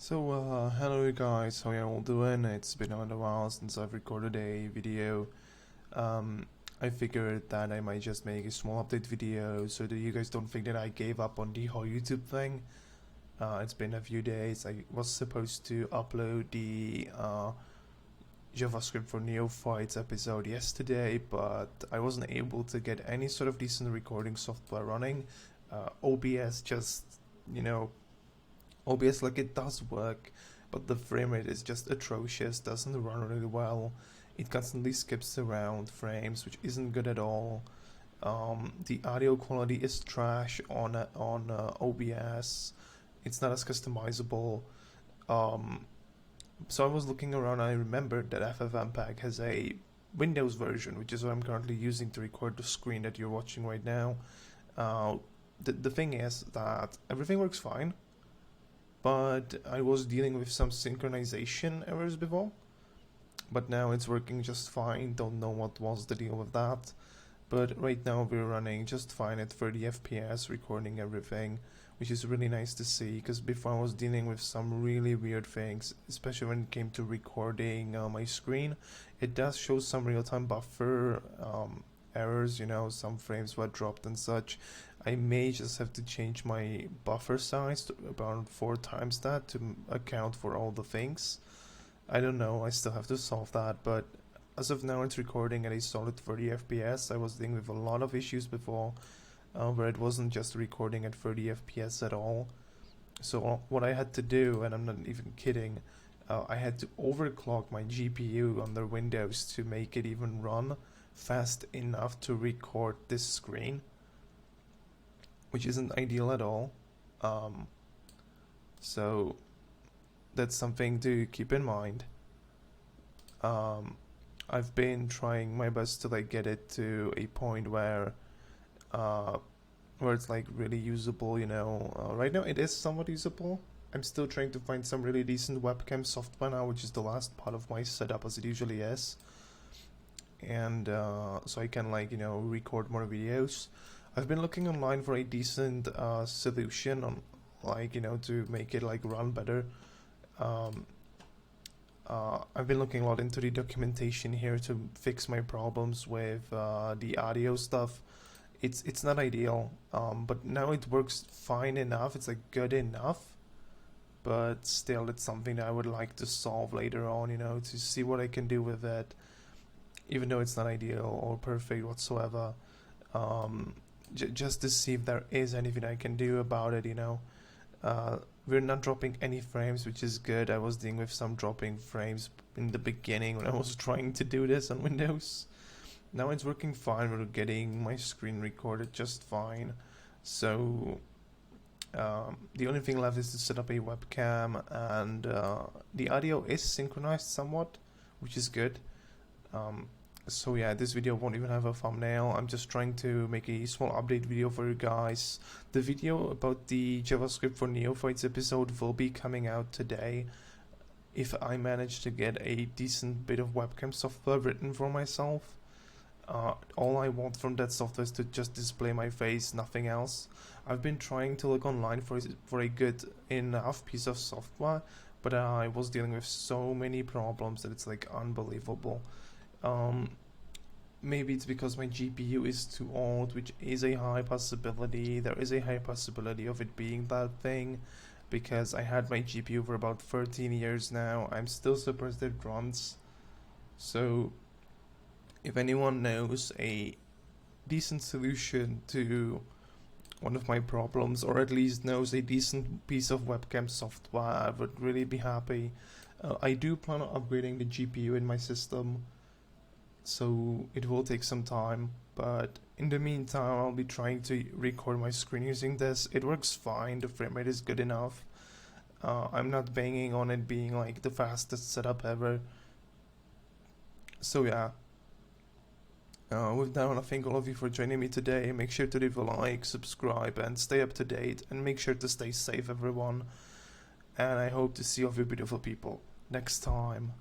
Hello you guys, how you all doing? It's been a while since I've recorded a video. I figured that I might just make a small update video so that you guys don't think that I gave up on the whole YouTube thing. It's been a few days. I was supposed to upload the JavaScript for Neophytes episode yesterday, but I wasn't able to get any sort of decent recording software running. OBS just, OBS, like, it does work, but the frame rate is just atrocious, doesn't run really well. It constantly skips around frames, which isn't good at all. The audio quality is trash on OBS. It's not as customizable. So I was looking around and I remembered that FFmpeg has a Windows version, which is what I'm currently using to record the screen that you're watching right now. The thing is that everything works fine, but I was dealing with some synchronization errors before, but now it's working just fine. Don't know what was the deal with that, but right now we're running just fine at 30 FPS, recording everything, which is really nice to see, because before I was dealing with some really weird things, especially when it came to recording my screen. It does show some real-time buffer errors, some frames were dropped and such. I may just have to change my buffer size to about 4 times that to account for all the things. I don't know, I still have to solve that, but as of now it's recording at a solid 30 FPS. I was dealing with a lot of issues before where it wasn't just recording at 30 FPS at all. So what I had to do, and I'm not even kidding, I had to overclock my GPU under Windows to make it even run fast enough to record this screen, which isn't ideal at all. So that's something to keep in mind. I've been trying my best to get it to a point where it's really usable. Right now it is somewhat usable. I'm still trying to find some really decent webcam software now, which is the last part of my setup, as it usually is. And so I can record more videos. I've been looking online for a decent solution on to make it run better. I've been looking a lot into the documentation here to fix my problems with the audio stuff. It's not ideal, but now it works fine enough. It's good enough, but still it's something that I would like to solve later on, to see what I can do with it, even though it's not ideal or perfect whatsoever. Just to see if there is anything I can do about it. We're not dropping any frames, which is good. I was dealing with some dropping frames in the beginning when I was trying to do this on Windows. Now it's working fine. We're getting my screen recorded just fine. So the only thing left is to set up a webcam, and the audio is synchronized somewhat, which is good. So yeah, this video won't even have a thumbnail. I'm just trying to make a small update video for you guys. The video about the JavaScript for Neophytes episode will be coming out today, if I manage to get a decent bit of webcam software written for myself. All I want from that software is to just display my face, nothing else. I've been trying to look online for a good enough piece of software, but I was dealing with so many problems that it's unbelievable. Maybe it's because my GPU is too old, which is a high possibility. There is a high possibility of it being that thing, because I had my GPU for about 13 years now. I'm still surprised it runs. So if anyone knows a decent solution to one of my problems, or at least knows a decent piece of webcam software, I would really be happy. I do plan on upgrading the GPU in my system, so it will take some time, but in the meantime I'll be trying to record my screen using this. It works fine, the frame rate is good enough. I'm not banging on it being the fastest setup ever. So yeah, with that, I want to thank all of you for joining me today. Make sure to leave a like, subscribe, and stay up to date, and make sure to stay safe, everyone, and I hope to see all of you beautiful people next time.